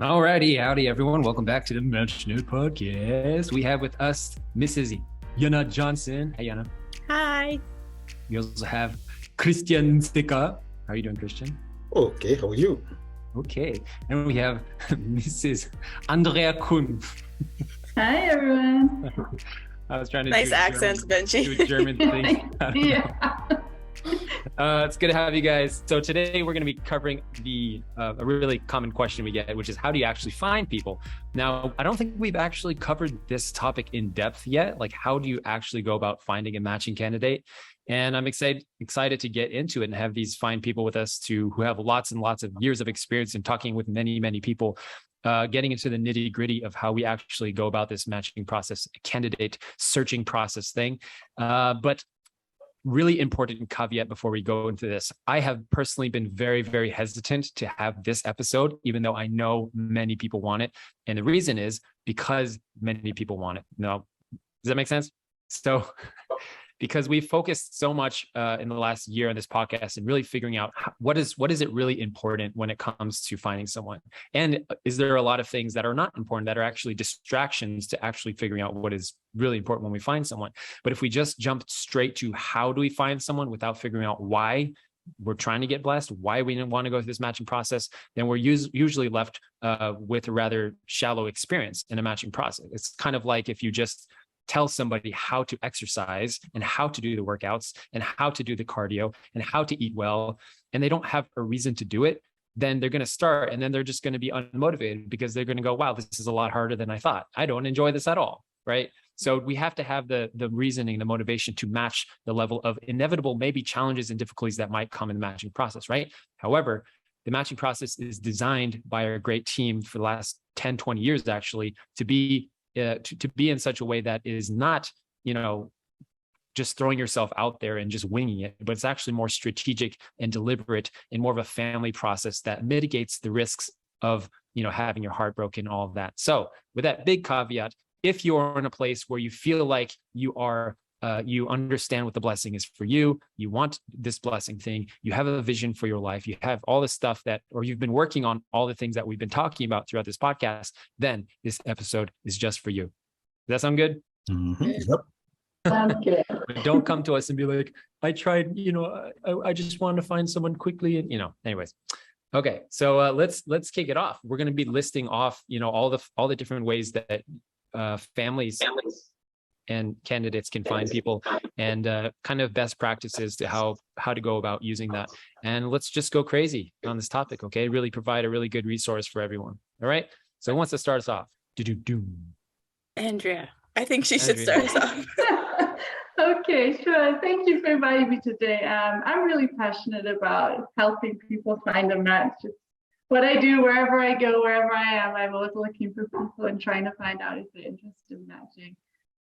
Alrighty, howdy everyone. Welcome back to the Match Note Podcast. We have with us Mrs. Yana Johnson. Hey Yana. Hi. We also have Christian Stika. How are you doing, Christian? Okay, how are you? Okay. And we have Mrs. Andrea Kun. Hi everyone. I was trying to Nice accents, Benjy. do a German thing. Yeah. It's good to have you guys. So today we're going to be covering a really common question we get, which is how do you actually find people? Now, I don't think we've actually covered this topic in depth yet. Like, how do you actually go about finding a matching candidate? And I'm excited to get into it and have these fine people with us who have lots and lots of years of experience in talking with many people, getting into the nitty gritty of how we actually go about this matching process, candidate searching process thing. But really important caveat before we go into this. I have personally been very hesitant to have this episode, even though I know many people want it. And the reason is because many people want it. Now, does that make sense? So because we've focused so much in the last year on this podcast and really figuring out what is it really important when it comes to finding someone, and is there a lot of things that are not important that are actually distractions to actually figuring out what is really important when we find someone. But if we just jumped straight to how do we find someone without figuring out why we're trying to get blessed, why we didn't want to go through this matching process, then we're usually left with a rather shallow experience in a matching process. It's kind of like if you just tell somebody how to exercise and how to do the workouts and how to do the cardio and how to eat well, and they don't have a reason to do it, then they're going to start and then they're just going to be unmotivated because they're going to go, wow, this is a lot harder than I thought. I don't enjoy this at all, right? So we have to have the reasoning, the motivation to match the level of inevitable, maybe challenges and difficulties that might come in the matching process, right? However, the matching process is designed by a great team for the last 10, 20 years, actually, to be in such a way that is not, just throwing yourself out there and just winging it, but it's actually more strategic and deliberate and more of a family process that mitigates the risks of, having your heart broken, all of that. So with that big caveat, if you're in a place where you feel like you are, you understand what the blessing is for you, you want this blessing thing, you have a vision for your life, you have all the stuff or you've been working on all the things that we've been talking about throughout this podcast, then this episode is just for you. Does that sound good? Mm-hmm. Yep. Sounds good. But don't come to us and be like, I tried, I just wanted to find someone quickly. And, anyways. Okay. So let's kick it off. We're going to be listing off, all the different ways that families and candidates can find people, and kind of best practices to how to go about using that. And let's just go crazy on this topic, okay? Really provide a really good resource for everyone. All right? So who wants to start us off? Andrea. I think she should start us off. Okay, sure. Thank you for inviting me today. I'm really passionate about helping people find a match. It's what I do wherever I go, wherever I am. I'm always looking for people and trying to find out if they're interested in matching.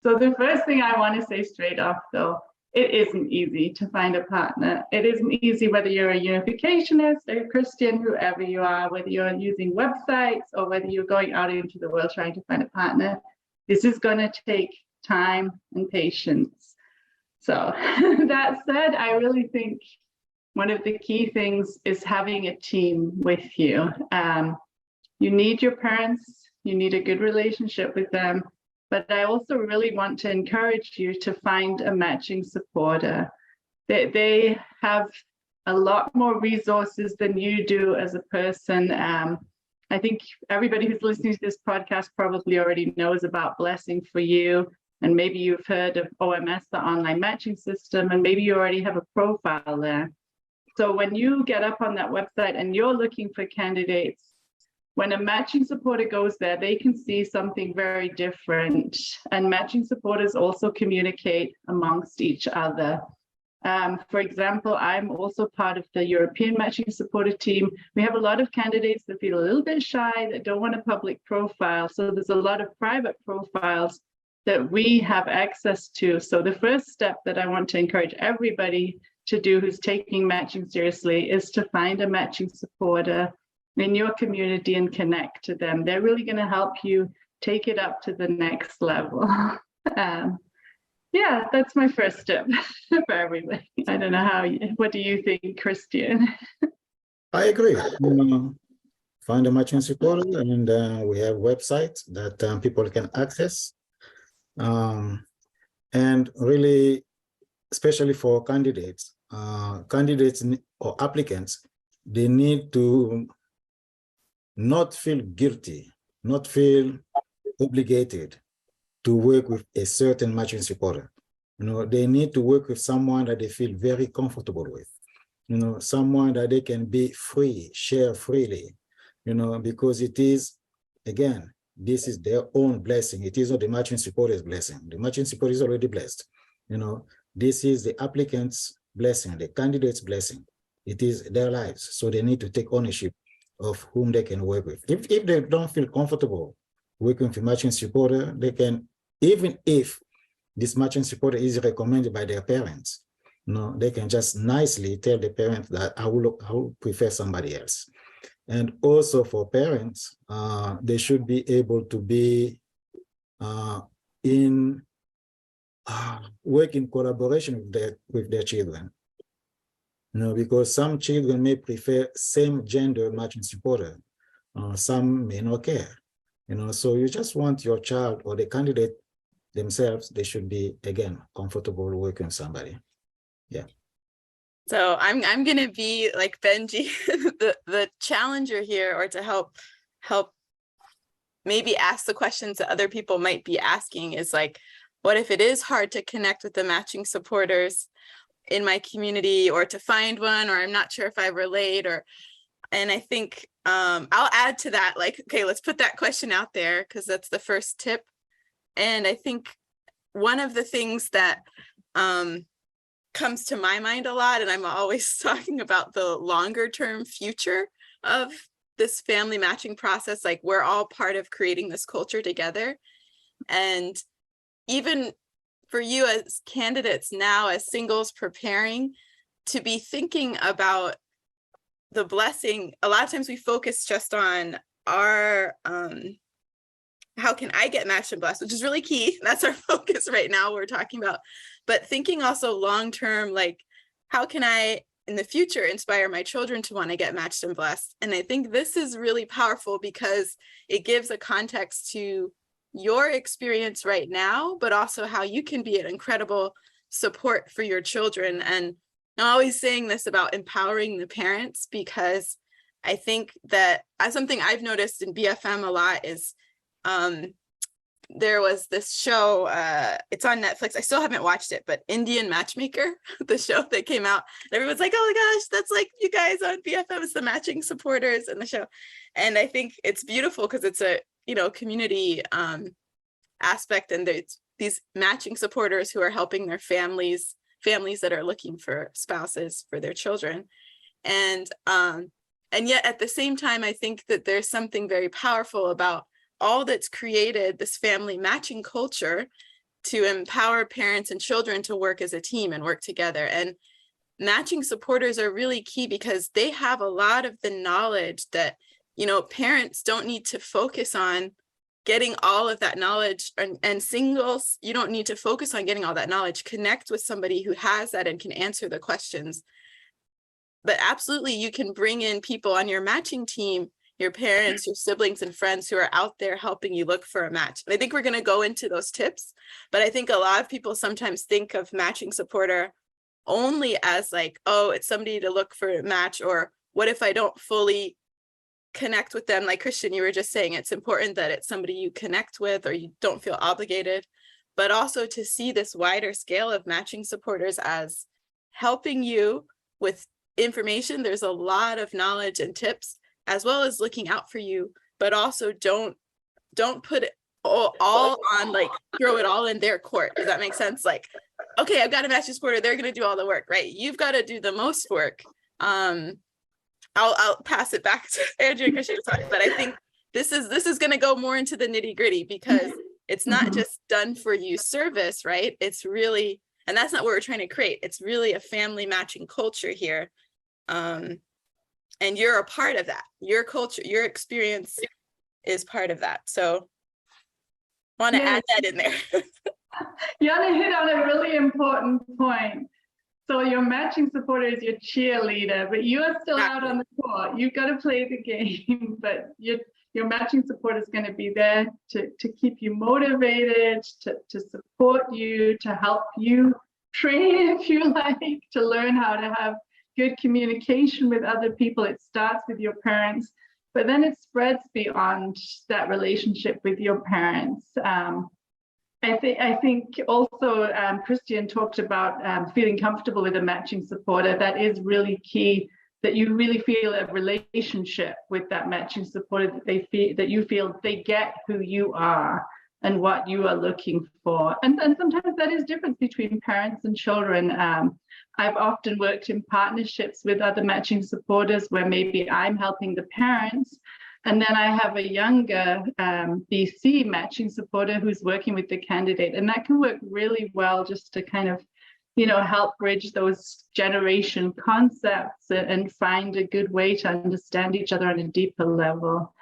So the first thing I want to say straight off, though, it isn't easy to find a partner. It isn't easy whether you're a unificationist or a Christian, whoever you are, whether you're using websites or whether you're going out into the world trying to find a partner. This is going to take time and patience. So that said, I really think one of the key things is having a team with you. You need your parents, you need a good relationship with them. But I also really want to encourage you to find a matching supporter. They have a lot more resources than you do as a person. I think everybody who's listening to this podcast probably already knows about Blessing for You, and maybe you've heard of OMS, the online matching system, and maybe you already have a profile there. So when you get up on that website and you're looking for candidates, when a matching supporter goes there, they can see something very different. And matching supporters also communicate amongst each other. For example, I'm also part of the European matching supporter team. We have a lot of candidates that feel a little bit shy, that don't want a public profile. So there's a lot of private profiles that we have access to. So the first step that I want to encourage everybody to do who's taking matching seriously is to find a matching supporter in your community and connect to them. They're really going to help you take it up to the next level. Yeah, that's my first step for everybody. I don't know what do you think, Christian? I agree. find a matching supporter, and we have websites that people can access. And really, especially for candidates, or applicants, they need to not feel guilty, not feel obligated to work with a certain matching supporter. They need to work with someone that they feel very comfortable with. Someone that they can be free, share freely, because it is, again, this is their own blessing. It is not the matching supporter's blessing. The matching supporter is already blessed. This is the applicant's blessing, the candidate's blessing. It is their lives. So they need to take ownership of whom they can work with. If they don't feel comfortable working with a matching supporter, they can, even if this matching supporter is recommended by their parents, they can just nicely tell the parent that I will prefer somebody else. And also for parents, they should be able to be work in collaboration with their children. Because some children may prefer same gender matching supporter, some may not care. So you just want your child or the candidate themselves, they should be, again, comfortable working with somebody. Yeah. So I'm gonna be like Benjy, the challenger here, or to help maybe ask the questions that other people might be asking is like, what if it is hard to connect with the matching supporters in my community, or to find one, or I'm not sure if I relate, and I think I'll add to that, like, okay, let's put that question out there because that's the first tip. And I think one of the things that comes to my mind a lot, and I'm always talking about the longer term future of this family matching process, like we're all part of creating this culture together. And even for you as candidates now, as singles preparing, to be thinking about the blessing. A lot of times we focus just on our how can I get matched and blessed, which is really key. That's our focus right now, we're talking about. But thinking also long-term, like, how can I, in the future, inspire my children to want to get matched and blessed? And I think this is really powerful because it gives a context to your experience right now, but also how you can be an incredible support for your children. And I'm always saying this about empowering the parents, because I think that something I've noticed in BFM a lot is there was this show, it's on Netflix. I still haven't watched it, but Indian Matchmaker, the show that came out, everyone's like, oh my gosh, that's like you guys on BFM, it's the matching supporters in the show. And I think it's beautiful because it's a, community aspect, and there's these matching supporters who are helping their families that are looking for spouses for their children. And yet at the same time, I think that there's something very powerful about all that's created this family matching culture to empower parents and children to work as a team and work together. And matching supporters are really key because they have a lot of the knowledge that, parents don't need to focus on getting all of that knowledge, and singles, you don't need to focus on getting all that knowledge. Connect with somebody who has that and can answer the questions. But absolutely, you can bring in people on your matching team, your parents, your siblings and friends who are out there helping you look for a match. And I think we're going to go into those tips, but I think a lot of people sometimes think of matching supporter only as like, oh, it's somebody to look for a match, or what if I don't fully connect with them? Like Christian, you were just saying, it's important that it's somebody you connect with or you don't feel obligated, but also to see this wider scale of matching supporters as helping you with information. There's a lot of knowledge and tips, as well as looking out for you, but also don't put it all on, like throw it all in their court. Does that make sense? Like, okay, I've got a matching supporter, they're going to do all the work, right? You've got to do the most work. I'll pass it back to Andrea and Christian to talk, but I think this is going to go more into the nitty gritty, because it's not just done for you service, right? It's really, and that's not what we're trying to create. It's really a family matching culture here. And you're a part of that. Your culture, your experience is part of that. So I want to add that in there. Yana hit on a really important point. So your matching supporter is your cheerleader, but you are still out on the court. You've got to play the game, but your matching support is going to be there to keep you motivated, to support you, to help you train, if you like, to learn how to have good communication with other people. It starts with your parents, but then it spreads beyond that relationship with your parents. I think also Christian talked about feeling comfortable with a matching supporter. That is really key, that you really feel a relationship with that matching supporter, that you feel they get who you are and what you are looking for. And sometimes that is different between parents and children. I've often worked in partnerships with other matching supporters where maybe I'm helping the parents, and then I have a younger BC matching supporter who's working with the candidate. And that can work really well just to kind of, help bridge those generation concepts and find a good way to understand each other on a deeper level.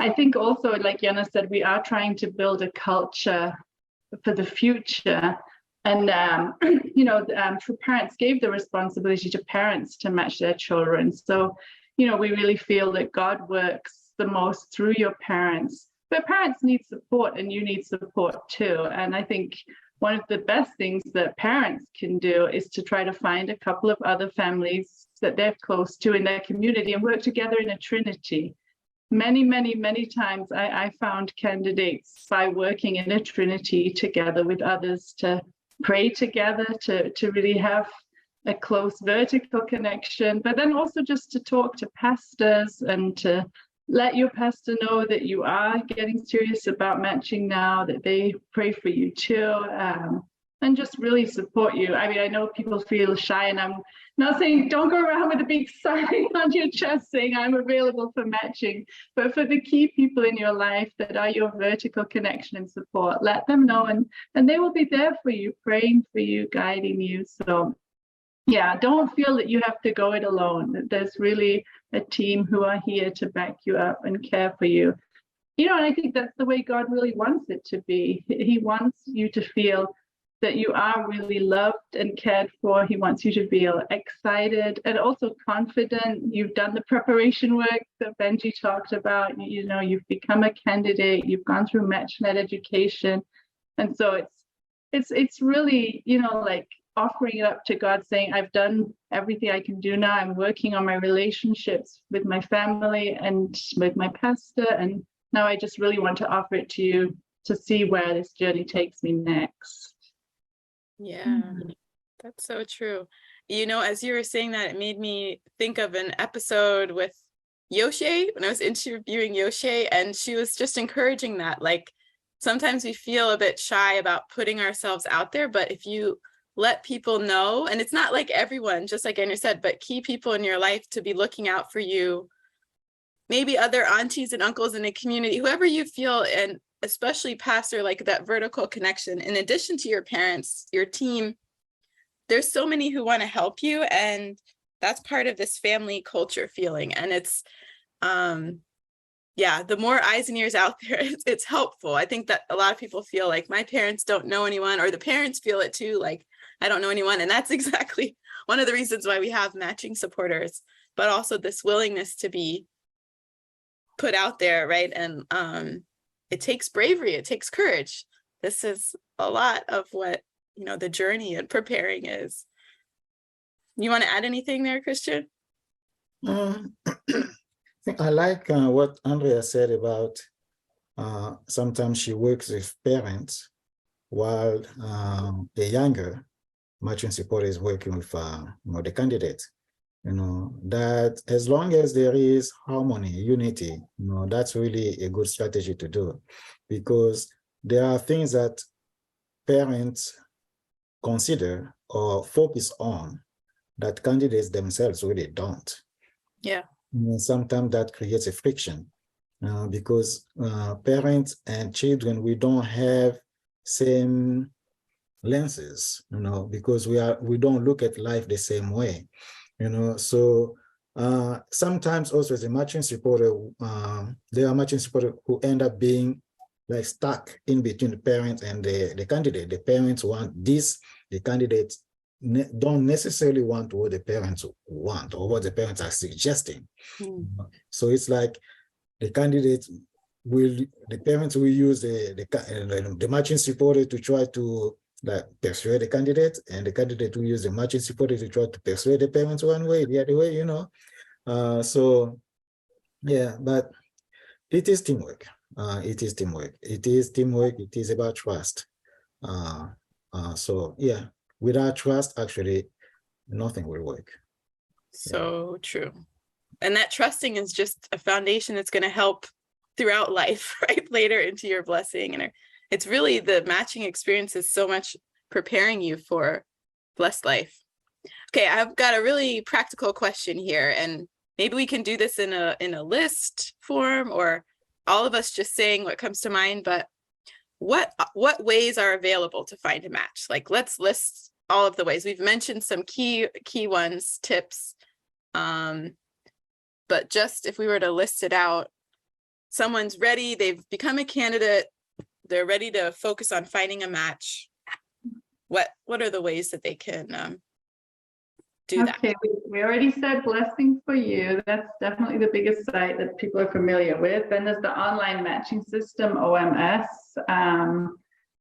I think also, like Yana said, we are trying to build a culture for the future. And, parents gave the responsibility to parents to match their children. So, we really feel that God works the most through your parents, but parents need support and you need support too. And I think one of the best things that parents can do is to try to find a couple of other families that they're close to in their community and work together in a trinity. Many, many, many times I found candidates by working in a trinity together with others to pray together, to really have a close vertical connection, but then also just to talk to pastors and to let your pastor know that you are getting serious about matching now, that they pray for you too, and just really support you. I mean, I know people feel shy, and I'm not saying don't go around with a big sign on your chest saying I'm available for matching, but for the key people in your life that are your vertical connection and support, let them know, and they will be there for you, praying for you, guiding you. So yeah, don't feel that you have to go it alone. There's really a team who are here to back you up and care for you. And I think that's the way God really wants it to be. He wants you to feel that you are really loved and cared for. He wants you to feel excited and also confident. You've done the preparation work that Benjy talked about. You've become a candidate. You've gone through MatchNet education. And so it's really, like, offering it up to God, saying, I've done everything I can do now. I'm working on my relationships with my family and with my pastor. And now I just really want to offer it to you to see where this journey takes me next. Yeah, that's so true. As you were saying that, it made me think of an episode with hsa when I was interviewing hsa, and she was just encouraging that, like, sometimes we feel a bit shy about putting ourselves out there, but if you let people know, and it's not like everyone, just like Andrea said, but key people in your life to be looking out for you, maybe other aunties and uncles in the community, whoever you feel, and especially pastor, like that vertical connection, in addition to your parents, your team, there's so many who want to help you. And that's part of this family culture feeling. And it's, the more eyes and ears out there, it's helpful. I think that a lot of people feel like my parents don't know anyone, or the parents feel it too, like, I don't know anyone. And that's exactly one of the reasons why we have matching supporters, but also this willingness to be put out there, right? And it takes bravery, it takes courage. This is a lot of what, the journey and preparing is. You want to add anything there, Christian? I think I like what Andrea said about sometimes she works with parents while the younger matching support is working with the candidates. That as long as there is harmony, unity, that's really a good strategy to do, because there are things that parents consider or focus on that candidates themselves really don't. Yeah. Sometimes that creates a friction because parents and children, we don't have same lenses, because we don't look at life the same way, so sometimes also as a matching supporter, there are matching supporters who end up being like stuck in between the parents and the candidate. The parents want this, the candidates don't necessarily want what the parents want or what the parents are suggesting. So it's like the parents will use the matching supporter to try to like persuade the candidate, and the candidate will use the matching supporter to try to persuade the parents one way, the other way, So yeah, but it is teamwork. It is teamwork. It is teamwork. It is about trust. So yeah, without trust, actually, nothing will work. So true. And that trusting is just a foundation that's going to help throughout life, right? Later into your blessing. And it's really the matching experience is so much preparing you for blessed life. Okay, I've got a really practical question here, and maybe we can do this in a list form, or all of us just saying what comes to mind. But what ways are available to find a match? Like, let's list all of the ways. We've mentioned some key ones, tips. But just if we were to list it out, someone's ready, they've become a candidate, they're ready to focus on finding a match. What are the ways that they can do that? Okay, we already said Blessing for You. That's definitely the biggest site that people are familiar with. Then there's the online matching system, OMS.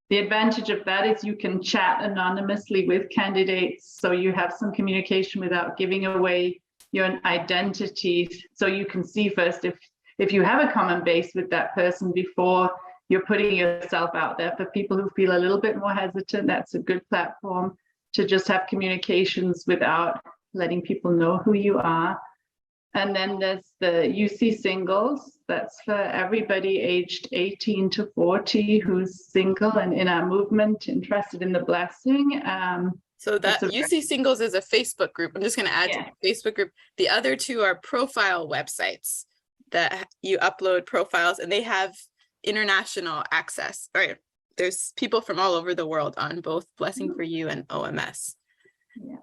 The advantage of that is you can chat anonymously with candidates, so you have some communication without giving away your identity. So you can see first if you have a common base with that person before you're putting yourself out there. For people who feel a little bit more hesitant, that's a good platform to just have communications without letting people know who you are. And then there's the UC Singles. That's for everybody aged 18 to 40 who's single and in our movement, interested in the blessing. So that UC Singles is a Facebook group. I'm just going to add to the Facebook group. The other two are profile websites that you upload profiles, and they have international access. All right. There's people from all over the world on both Blessing for You and OMS. Yeah.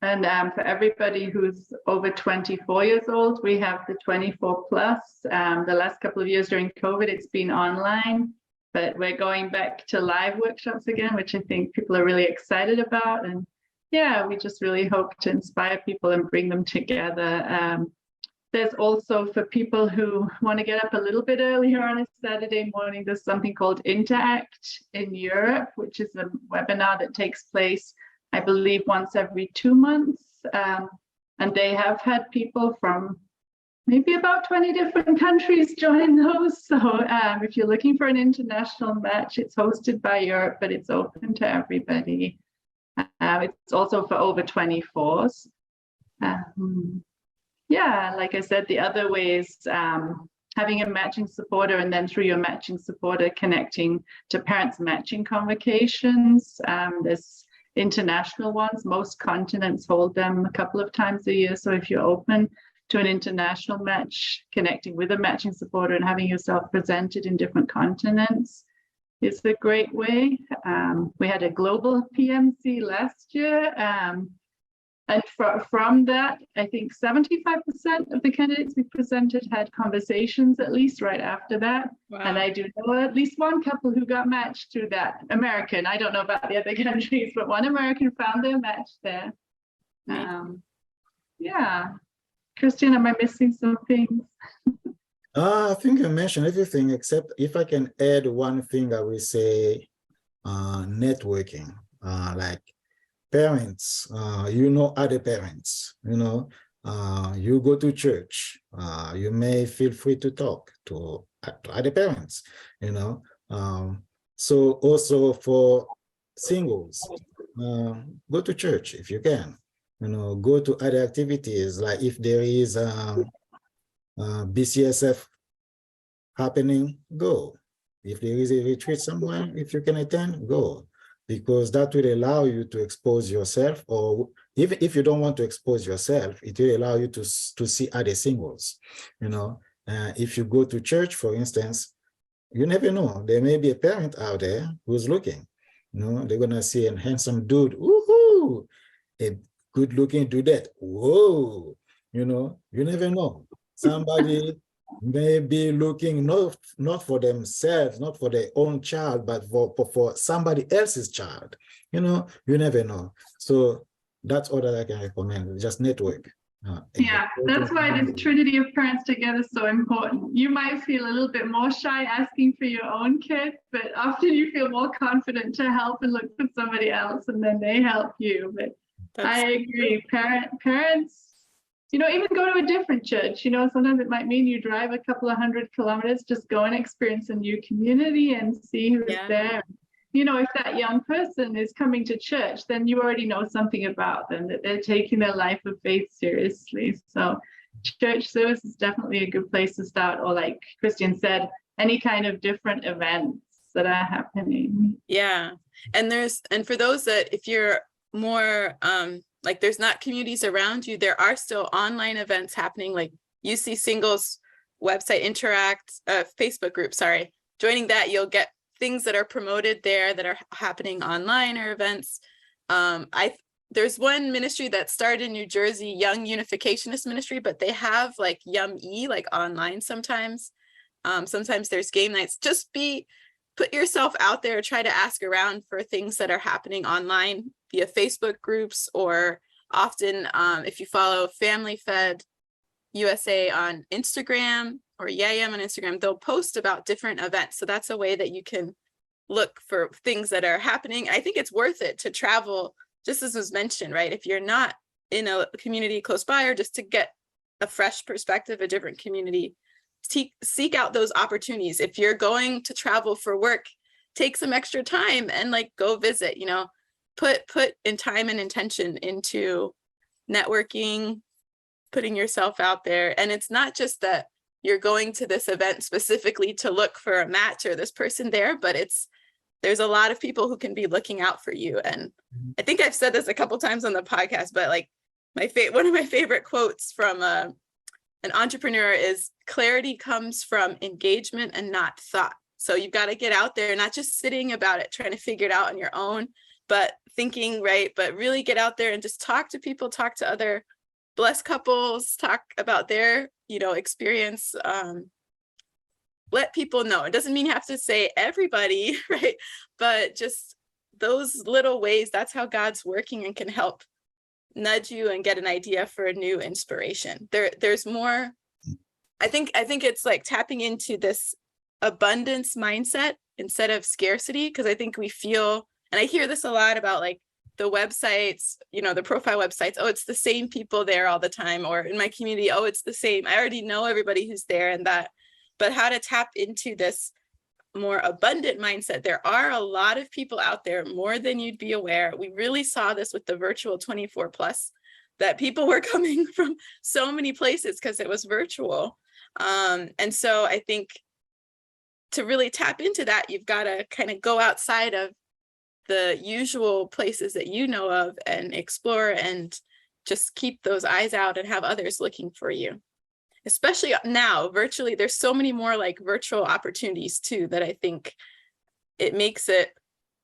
And for everybody who's over 24 years old, we have the 24 plus. The last couple of years during COVID, it's been online, but we're going back to live workshops again, which I think people are really excited about. And yeah, we just really hope to inspire people and bring them together. There's also, for people who want to get up a little bit earlier on a Saturday morning, there's something called Interact in Europe, which is a webinar that takes place, I believe, once every 2 months. And they have had people from maybe about 20 different countries join those. So if you're looking for an international match, it's hosted by Europe, but it's open to everybody. It's also for over 24s. Yeah, like I said, the other ways, having a matching supporter, and then through your matching supporter, connecting to parents' matching convocations. There's international ones. Most continents hold them a couple of times a year. So if you're open to an international match, connecting with a matching supporter and having yourself presented in different continents is a great way. We had a global PMC last year. And from that, I think 75% of the candidates we presented had conversations at least right after that. Wow. And I do know at least one couple who got matched through that. American, I don't know about the other countries, but one American found their match there. Yeah. Christian, am I missing some things? I think I mentioned everything, except if I can add one thing, I will say networking, like parents, other parents, you go to church, you may feel free to talk to other parents, so also for singles, go to church if you can, go to other activities, like if there is BCSF happening, go. If there is a retreat somewhere, if you can attend, go. Because that will allow you to expose yourself, or if you don't want to expose yourself, it will allow you to see other singles. If you go to church, for instance, you never know. There may be a parent out there who's looking. They're gonna see a handsome dude, woohoo, a good-looking dudette. Whoa, you never know. Somebody may be looking not for themselves, not for their own child, but for somebody else's child. You never know. So That's all that I can recommend. Just network. Yeah, that's why this trinity of parents together is so important. You might feel a little bit more shy asking for your own kid, but often you feel more confident to help and look for somebody else, and then they help you. But I agree, parents, even go to a different church. Sometimes it might mean you drive a couple of 100 kilometers, just go and experience a new community and see who's there. If that young person is coming to church, then you already know something about them, that they're taking their life of faith seriously. So church service is definitely a good place to start, or like Christian said, any kind of different events that are happening. Yeah. And for those that, if you're more like there's not communities around you, there are still online events happening, like UC Singles website, Interact, Facebook group, joining that, you'll get things that are promoted there that are happening online or events. There's one ministry that started in New Jersey, Young Unificationist Ministry, but they have like YUM-E, like online sometimes. Sometimes there's game nights. Just put yourself out there, try to ask around for things that are happening online via Facebook groups, or often if you follow Family Fed USA on Instagram, or YAM on Instagram, they'll post about different events. So that's a way that you can look for things that are happening. I think it's worth it to travel, just as was mentioned, right? If you're not in a community close by, or just to get a fresh perspective, a different community, seek out those opportunities. If you're going to travel for work, take some extra time and like go visit, put in time and intention into networking, putting yourself out there. And it's not just that you're going to this event specifically to look for a match or this person there, but there's a lot of people who can be looking out for you. And I think I've said this a couple times on the podcast, but like one of my favorite quotes from an entrepreneur is, clarity comes from engagement and not thought. So you've got to get out there, not just sitting about it, trying to figure it out on your own, but thinking, right? But really get out there and just talk to people, talk to other blessed couples, talk about their, experience. Let people know. It doesn't mean you have to say everybody, right? But just those little ways, that's how God's working and can help nudge you and get an idea for a new inspiration. There's more. I think it's like tapping into this abundance mindset instead of scarcity, because I think we feel, and I hear this a lot about like the websites, the profile websites, oh, it's the same people there all the time, or in my community, oh, it's the same. I already know everybody who's there and that. But how to tap into this more abundant mindset. There are a lot of people out there, more than you'd be aware. We really saw this with the virtual 24+, that people were coming from so many places because it was virtual. And so I think to really tap into that, you've got to kind of go outside of the usual places that you know of and explore, and just keep those eyes out and have others looking for you. Especially now, virtually, there's so many more like virtual opportunities too, that I think it makes it,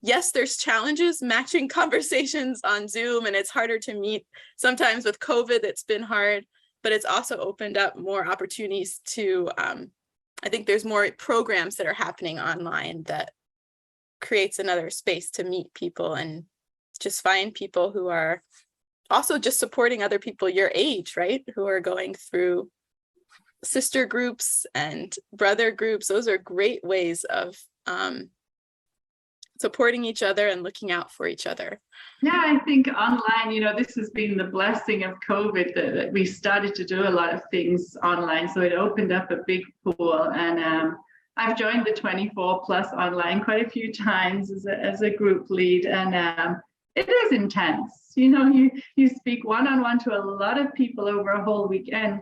yes, there's challenges matching conversations on Zoom, and it's harder to meet sometimes with COVID. It's been hard, but it's also opened up more opportunities to, I think there's more programs that are happening online that creates another space to meet people and just find people who are also just supporting other people your age, right? Who are going through sister groups and brother groups. Those are great ways of supporting each other and looking out for each other. Yeah, I think online, this has been the blessing of COVID, that we started to do a lot of things online. So it opened up a big pool, and I've joined the 24+ online quite a few times as a group lead, and it is intense. You speak one-on-one to a lot of people over a whole weekend,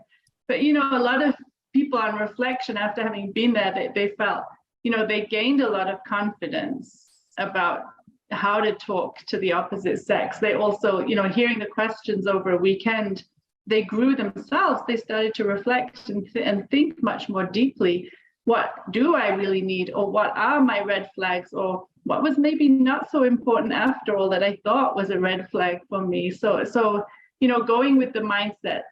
but a lot of people on reflection after having been there, they felt, they gained a lot of confidence about how to talk to the opposite sex. They also, hearing the questions over a weekend, they grew themselves. They started to reflect and think much more deeply. What do I really need? Or what are my red flags? Or what was maybe not so important after all that I thought was a red flag for me? So going with the mindset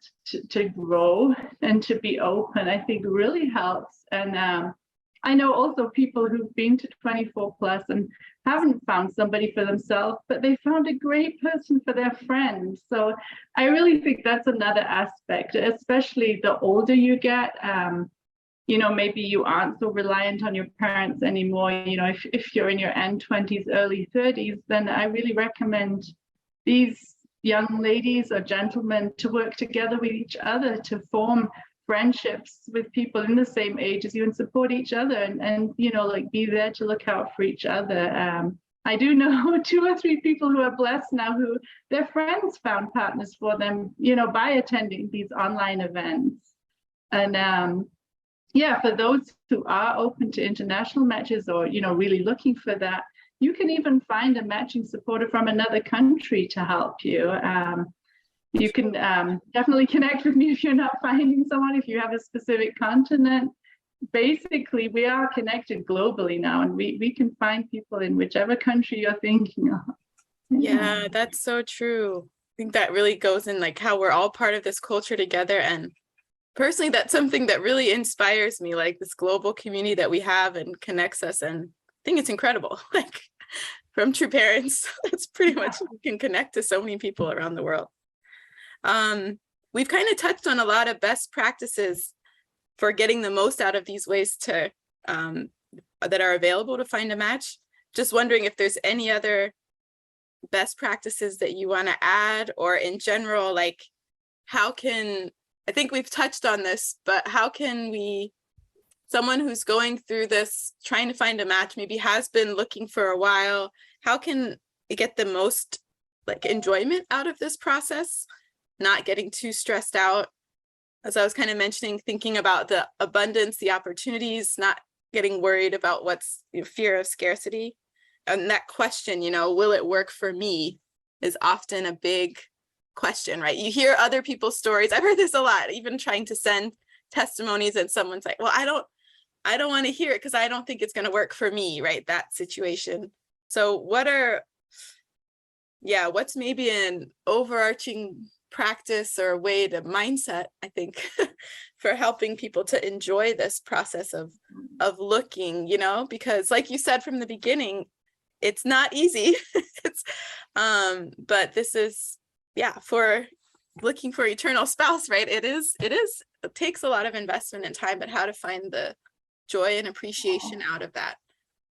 to grow and to be open, I think really helps. And I know also people who've been to 24 plus and haven't found somebody for themselves, but they found a great person for their friends. So I really think that's another aspect, especially the older you get. You know, maybe you aren't so reliant on your parents anymore. You know, if you're in your end 20s, early 30s, then I really recommend these young ladies or gentlemen to work together with each other to form friendships with people in the same age as you and support each other and you know, like be there to look out for each other. I do know 2 or 3 people who are blessed now who their friends found partners for them, you know, by attending these online events. And yeah, for those who are open to international matches or, you know, really looking for that, you can even find a matching supporter from another country to help you. You can definitely connect with me if you're not finding someone, if you have a specific continent. Basically, we are connected globally now, and we can find people in whichever country you're thinking of. Yeah, that's so true. I think that really goes in like how we're all part of this culture together. And personally, that's something that really inspires me, like this global community that we have and connects us. And I think it's incredible. Like from True Parents, it's pretty much you can connect to so many people around the world. We've kind of touched on a lot of best practices for getting the most out of these ways to that are available to find a match. Just wondering if there's any other best practices that you want to add, or in general, like how can, I think we've touched on this, but how can we, someone who's going through this, trying to find a match, maybe has been looking for a while, how can they get the most like enjoyment out of this process, not getting too stressed out? As I was kind of mentioning, thinking about the abundance, the opportunities, not getting worried about what's, you know, fear of scarcity. And that question, you know, will it work for me, is often a big question, right? You hear other people's stories. I've heard this a lot, even trying to send testimonies and someone's like, well, I don't want to hear it because I don't think it's going to work for me, right? That situation. So what's maybe an overarching practice or way to mindset, I think, for helping people to enjoy this process of looking, you know, because like you said from the beginning, it's not easy. It's but this is, yeah, for looking for eternal spouse, right? It takes a lot of investment and time, but how to find the joy and appreciation out of that.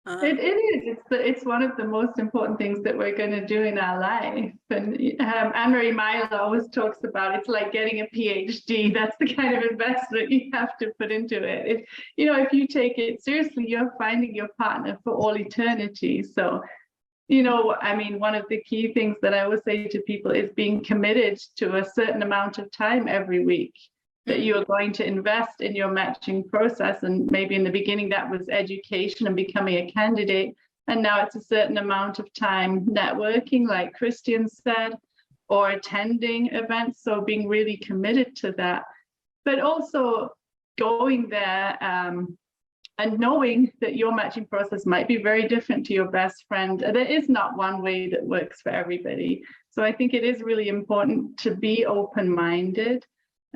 It is. It's one of the most important things that we're going to do in our life. And Anne-Marie Meyer always talks about it's like getting a PhD. That's the kind of investment you have to put into it. If you take it seriously, you're finding your partner for all eternity. So, you know, I mean, one of the key things that I always say to people is being committed to a certain amount of time every week that you are going to invest in your matching process. And maybe in the beginning that was education and becoming a candidate. And now it's a certain amount of time networking, like Christian said, or attending events. So being really committed to that, but also going there and knowing that your matching process might be very different to your best friend. There is not one way that works for everybody. So I think it is really important to be open-minded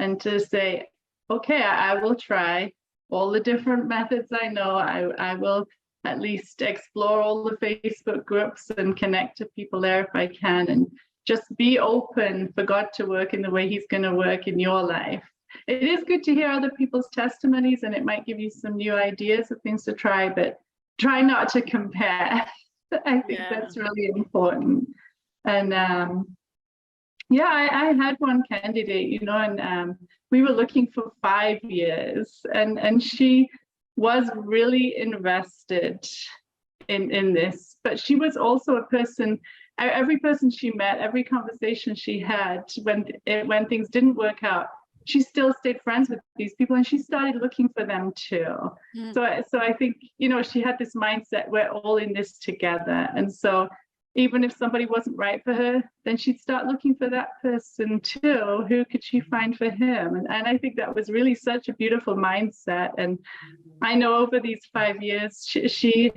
and to say, okay, I will try all the different methods I know. I will at least explore all the Facebook groups and connect to people there if I can, and just be open for God to work in the way he's going to work in your life. It is good to hear other people's testimonies, and it might give you some new ideas of things to try, but try not to compare. I think that's really important. And I had one candidate, you know, and we were looking for 5 years, and she was really invested in this, but she was also a person, every person she met, every conversation she had, when things didn't work out, she still stayed friends with these people, and she started looking for them too. So I think, you know, she had this mindset, we're all in this together. And so even if somebody wasn't right for her, then she'd start looking for that person too. Who could she find for him? And I think that was really such a beautiful mindset. And I know over these 5 years, she's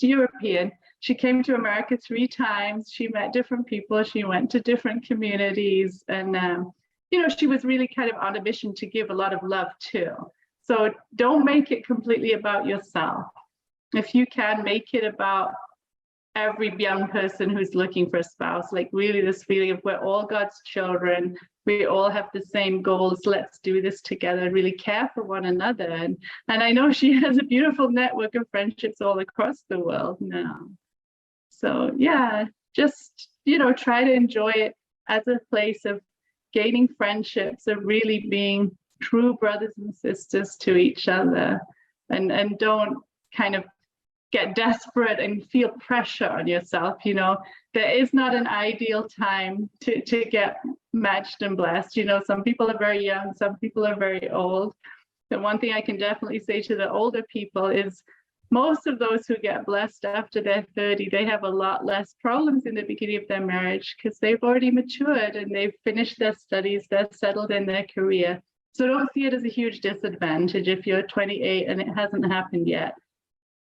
European. She came to America 3 times. She met different people. She went to different communities. And, you know, she was really kind of on a mission to give a lot of love too. So don't make it completely about yourself. If you can, make it about every young person who's looking for a spouse, like really this feeling of we're all God's children, we all have the same goals, let's do this together, really care for one another. And I know she has a beautiful network of friendships all across the world now. So yeah, just, try to enjoy it as a place of gaining friendships, of really being true brothers and sisters to each other, and don't kind of get desperate and feel pressure on yourself. There is not an ideal time to get matched and blessed. Some people are very young, some people are very old. The one thing I can definitely say to the older people is most of those who get blessed after they're 30, they have a lot less problems in the beginning of their marriage because they've already matured and they've finished their studies, they're settled in their career. So don't see it as a huge disadvantage if you're 28 and it hasn't happened yet.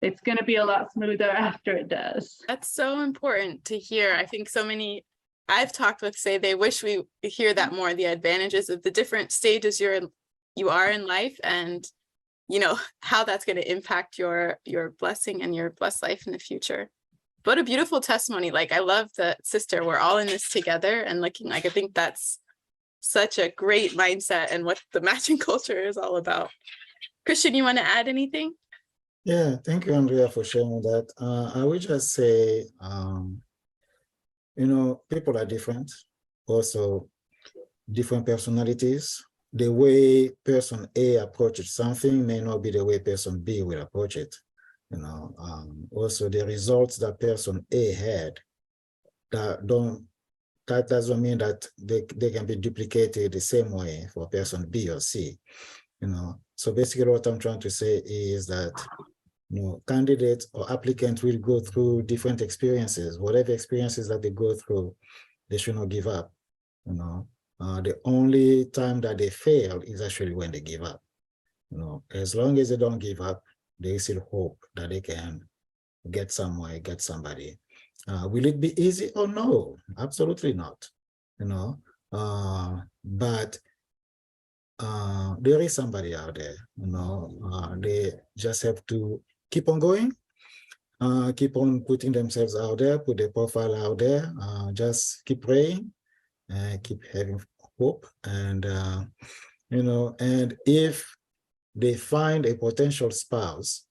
It's going to be a lot smoother after it does. That's so important to hear. I think so many I've talked with say they wish we hear that more, the advantages of the different stages you are in life, and how that's going to impact your blessing and your blessed life in the future. What a beautiful testimony. Like, I love that, sister, we're all in this together and looking like, I think that's such a great mindset and what the matching culture is all about. Christian, you want to add anything? Yeah, thank you, Andrea, for sharing that. I would just say, people are different, also different personalities. The way person A approaches something may not be the way person B will approach it. Also the results that person A had, that doesn't mean that they can be duplicated the same way for person B or C. So basically what I'm trying to say is that candidates or applicants will go through different experiences. Whatever experiences that they go through, they should not give up. The only time that they fail is actually when they give up. As long as they don't give up, they still hope that they can get somewhere, get somebody. Will it be easy? Oh no, absolutely not. But there is somebody out there. They just have to keep on going, keep on putting themselves out there, put their profile out there, just keep praying, keep having hope, and and if they find a potential spouse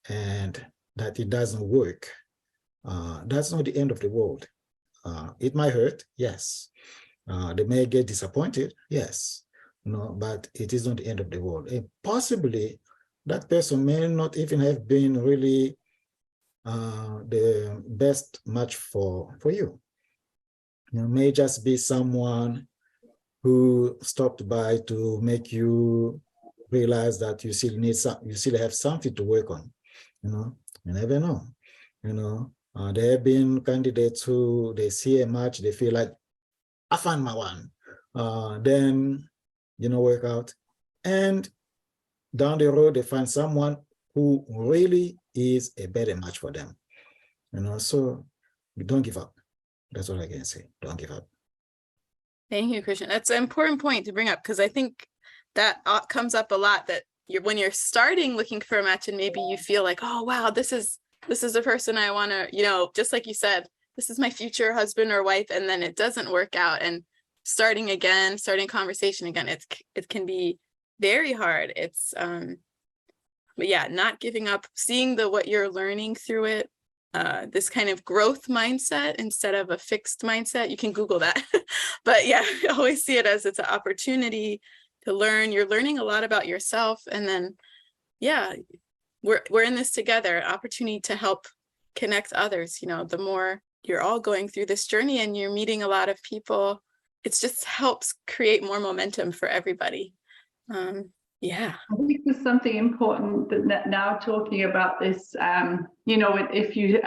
and that it doesn't work, that's not the end of the world. It might hurt, yes. They may get disappointed, yes. But it is not the end of the world. And possibly that person may not even have been really the best match for you. May just be someone who stopped by to make you realize that you still have something to work on. You never know. There have been candidates who they see a match, they feel like, I found my one. Then work out, and down the road they find someone who really is a better match for them. So don't give up. That's all I can say. Don't give up. Thank you, Christian. That's an important point to bring up, because I think that comes up a lot, that when you're starting looking for a match and maybe you feel like, oh wow, this is the person I want to, just like you said, this is my future husband or wife, and then it doesn't work out, and starting conversation again, it can be very hard. It's but yeah, not giving up, seeing what you're learning through it, this kind of growth mindset instead of a fixed mindset. You can Google that. But yeah, I always see it as it's an opportunity to learn. You're learning a lot about yourself, and then yeah, we're in this together, opportunity to help connect others. The more you're all going through this journey and you're meeting a lot of people, it just helps create more momentum for everybody. Yeah, I think there's something important that now talking about this, if you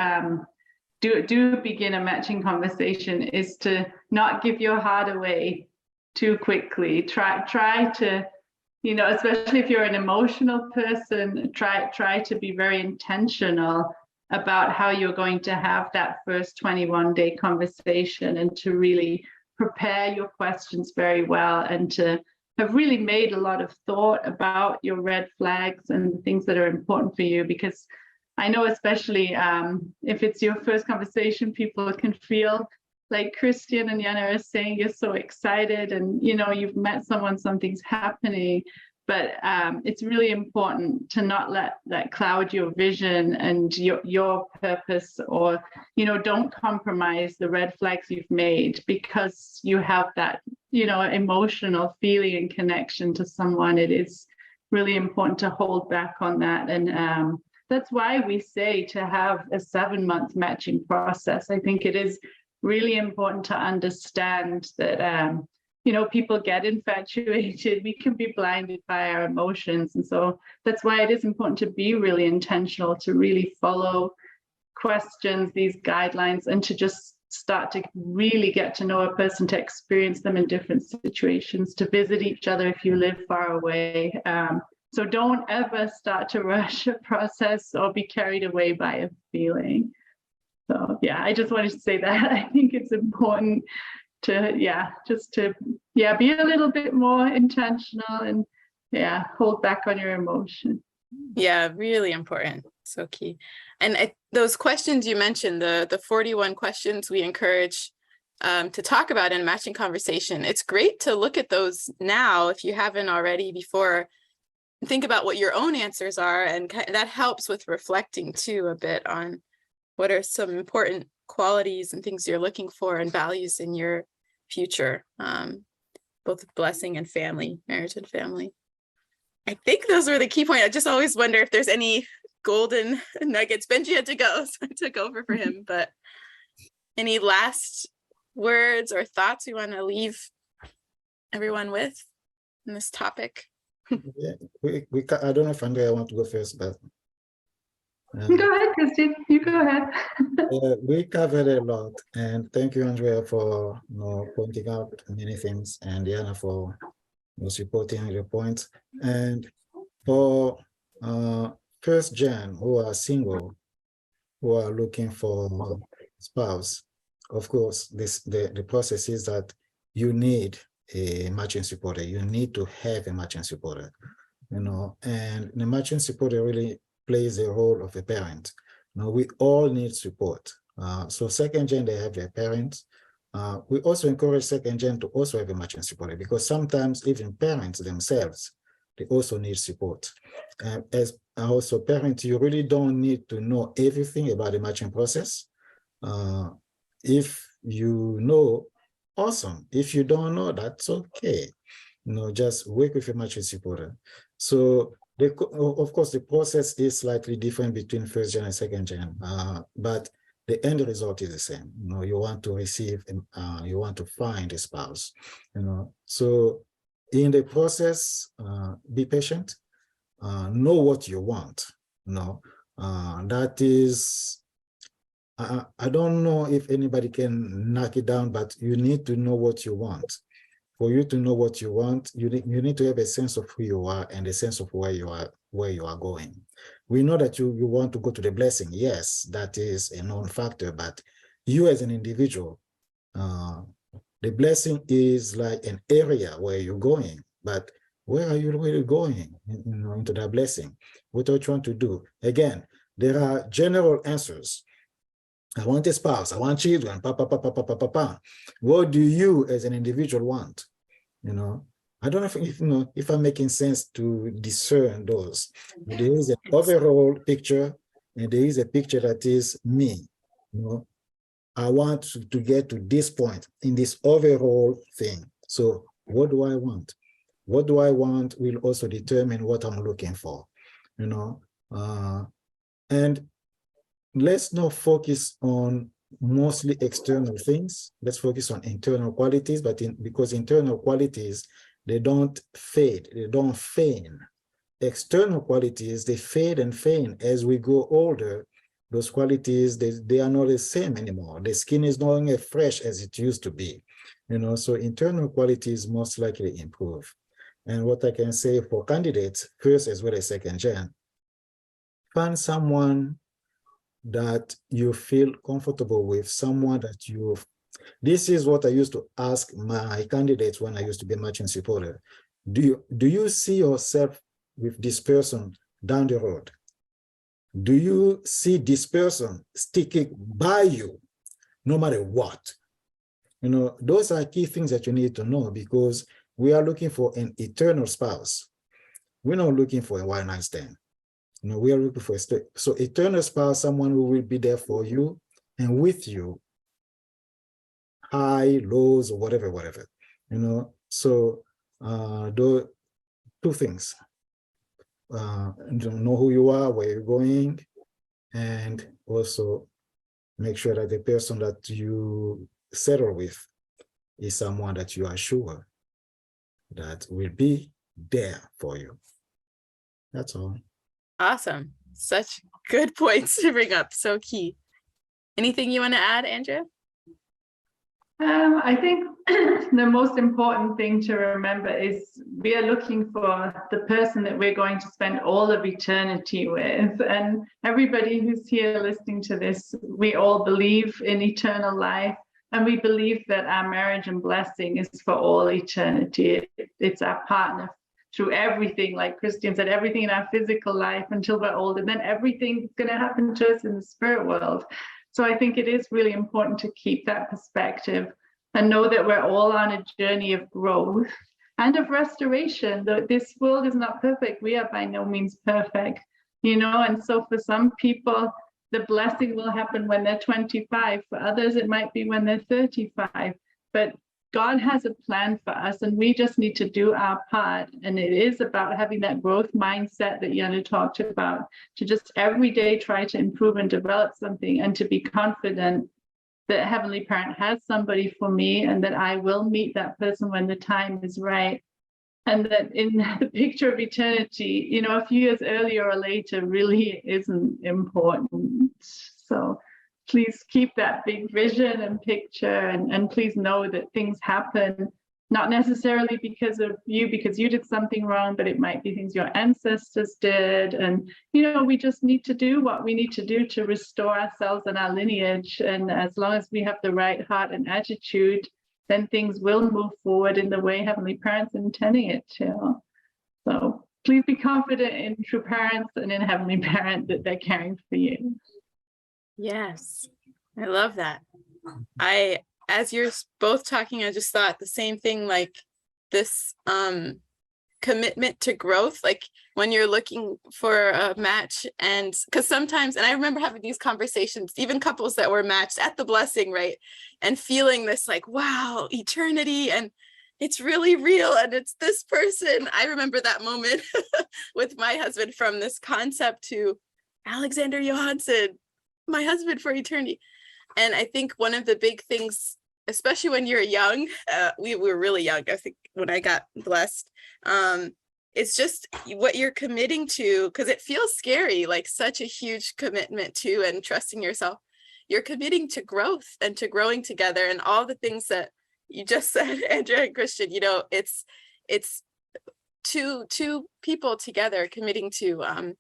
do begin a matching conversation, is to not give your heart away too quickly. Try to, especially if you're an emotional person, try to be very intentional about how you're going to have that first 21-day conversation, and to really prepare your questions very well, and to have really made a lot of thought about your red flags and the things that are important for you, because I know especially if it's your first conversation, people can feel like Christian and Yana are saying, you're so excited and, you know, you've met someone, something's happening. But it's really important to not let that cloud your vision and your purpose, or, you know, don't compromise the red flags you've made because you have that, you know, emotional feeling and connection to someone. It is really important to hold back on that. And that's why we say to have a 7-month matching process. I think it is really important to understand that you know, people get infatuated. We can be blinded by our emotions. And so that's why it is important to be really intentional, to really follow questions, these guidelines, and to just start to really get to know a person, to experience them in different situations, to visit each other if you live far away. So don't ever start to rush a process or be carried away by a feeling. So yeah, I just wanted to say that. I think it's important to, just to, be a little bit more intentional and, hold back on your emotion. Yeah, really important. So key. And those questions you mentioned, the 41 questions we encourage to talk about in a matching conversation, it's great to look at those now if you haven't already before. Think about what your own answers are, and that helps with reflecting too a bit on what are some important qualities and things you're looking for and values in your future, both blessing and family, marriage and family. I think those were the key points. I just always wonder if there's any golden nuggets. Benjy had to go, so I took over for him, but any last words or thoughts you want to leave everyone with in this topic? Yeah, I don't know if Andrea want to go first, but go ahead, Christine. You go ahead. we covered a lot, and thank you, Andrea, for pointing out many things, and Diana for supporting your points. And for first gen who are single, who are looking for a spouse, of course, the process is that you need a matching supporter. You need to have a matching supporter, and the matching supporter really plays the role of a parent. We all need support. So second gen, they have their parents. We also encourage second gen to also have a matching supporter, because sometimes even parents themselves, they also need support. As also parents, you really don't need to know everything about the matching process. If you know, awesome. If you don't know, that's okay. Just work with a matching supporter. So of course, the process is slightly different between first gen and second gen, but the end result is the same. You want to receive, you want to find a spouse. So in the process, be patient. Know what you want. That is, I don't know if anybody can knock it down, but you need to know what you want. For you to know what you want, you need to have a sense of who you are and a sense of where you are going. We know that you want to go to the blessing. Yes, that is a known factor, but you as an individual, the blessing is like an area where you're going, but where are you really going into that blessing? What are you trying to do? Again, there are general answers. I want a spouse, I want children, What do you as an individual want? I don't know if I'm making sense to discern those. There is an overall picture, and there is a picture that is me. I want to get to this point in this overall thing. So what do I want? What do I want will also determine what I'm looking for. And let's not focus on mostly external things. Let's focus on internal qualities, because internal qualities, they don't fade, they don't fade. External qualities, they fade and fade as we grow older. Those qualities, they are not the same anymore. The skin is no longer fresh as it used to be. So internal qualities most likely improve. And what I can say for candidates, first as well as second gen, find someone that you feel comfortable with, someone that this is what I used to ask my candidates when I used to be a matching supporter. Do you see yourself with this person down the road? Do you see this person sticking by you no matter what? You know, those are key things that you need to know, because we are looking for an eternal spouse. We're not looking for a one-night stand. You know, we are looking for so eternal spouse, someone who will be there for you and with you, high, lows, or whatever, you know. So those two things, know who you are, where you're going, and also make sure that the person that you settle with is someone that you are sure that will be there for you. That's all. Awesome. Such good points to bring up. So key. Anything you want to add, Andrea? I think the most important thing to remember is we are looking for the person that we're going to spend all of eternity with. And everybody who's here listening to this, we all believe in eternal life. And we believe that our marriage and blessing is for all eternity. It's our partner through everything, like Christian said, everything in our physical life until we're old. And then everything's going to happen to us in the spirit world. So I think it is really important to keep that perspective and know that we're all on a journey of growth and of restoration. Though this world is not perfect, we are by no means perfect, you know. And so for some people, the blessing will happen when they're 25. For others, it might be when they're 35. But God has a plan for us, and we just need to do our part. And it is about having that growth mindset that Yana talked about, to just every day try to improve and develop something, and to be confident that Heavenly Parent has somebody for me, and that I will meet that person when the time is right. And that in the picture of eternity, you know, a few years earlier or later really isn't important. So please keep that big vision and picture, and please know that things happen, not necessarily because of you, because you did something wrong, but it might be things your ancestors did. And, you know, we just need to do what we need to do to restore ourselves and our lineage. And as long as we have the right heart and attitude, then things will move forward in the way Heavenly Parents intending it to. So please be confident in true parents and in Heavenly Parent that they're caring for you. Yes, I love that. As you're both talking, I just thought the same thing, like this commitment to growth, like when you're looking for a match. And because sometimes, and I remember having these conversations, even couples that were matched at the blessing, right, and feeling this like, wow, eternity, and it's really real, and it's this person. I remember that moment with my husband, from this concept to Alexander Johansson, my husband for eternity. And I think one of the big things, especially when you're young, we were really young, I think, when I got blessed, it's just what you're committing to, because it feels scary, like such a huge commitment to and trusting yourself. You're committing to growth and to growing together, and all the things that you just said, Andrea and Christian, you know, it's two people together committing to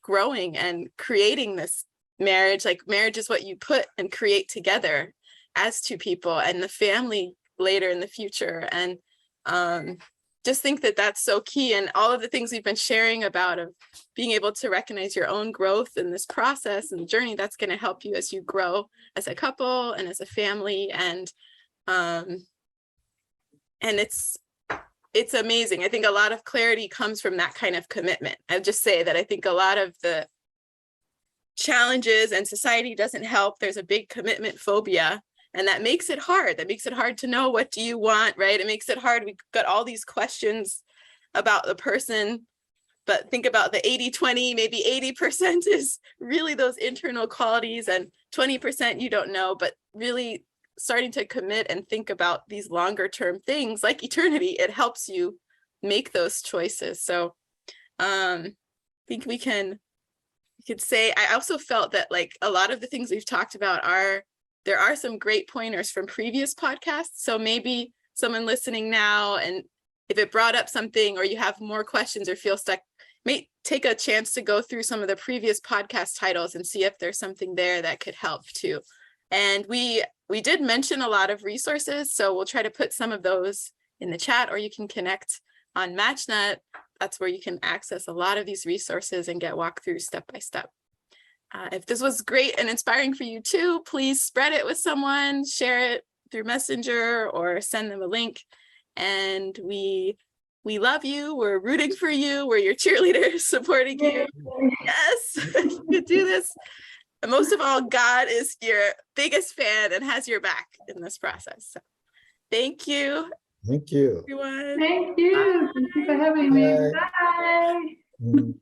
growing and creating this marriage. Like marriage is what you put and create together as two people, and the family later in the future. And just think that that's so key. And all of the things we've been sharing about, of being able to recognize your own growth in this process and journey, that's going to help you as you grow as a couple and as a family. And it's amazing. I think a lot of clarity comes from that kind of commitment. I would just say that I think a lot of the challenges, and society doesn't help, there's a big commitment phobia, and that makes it hard. That makes it hard to know, what do you want, right? It makes it hard. We've got all these questions about the person, but think about the 80-20, maybe 80% is really those internal qualities, and 20% you don't know. But really starting to commit and think about these longer term things like eternity, it helps you make those choices. So I think we could say, I also felt that like a lot of the things we've talked about there are some great pointers from previous podcasts. So maybe someone listening now, and if it brought up something, or you have more questions or feel stuck, may take a chance to go through some of the previous podcast titles and see if there's something there that could help too. And we did mention a lot of resources, so we'll try to put some of those in the chat, or you can connect on MatchNet, that's where you can access a lot of these resources and get walked through step by step. If this was great and inspiring for you too, please spread it with someone, share it through Messenger or send them a link. And we love you. We're rooting for you. We're your cheerleaders supporting you. Yes, you do this. And most of all, God is your biggest fan and has your back in this process. So thank you. Thank you. Everyone. Thank you. Thank you for having me. Bye. Bye. Mm.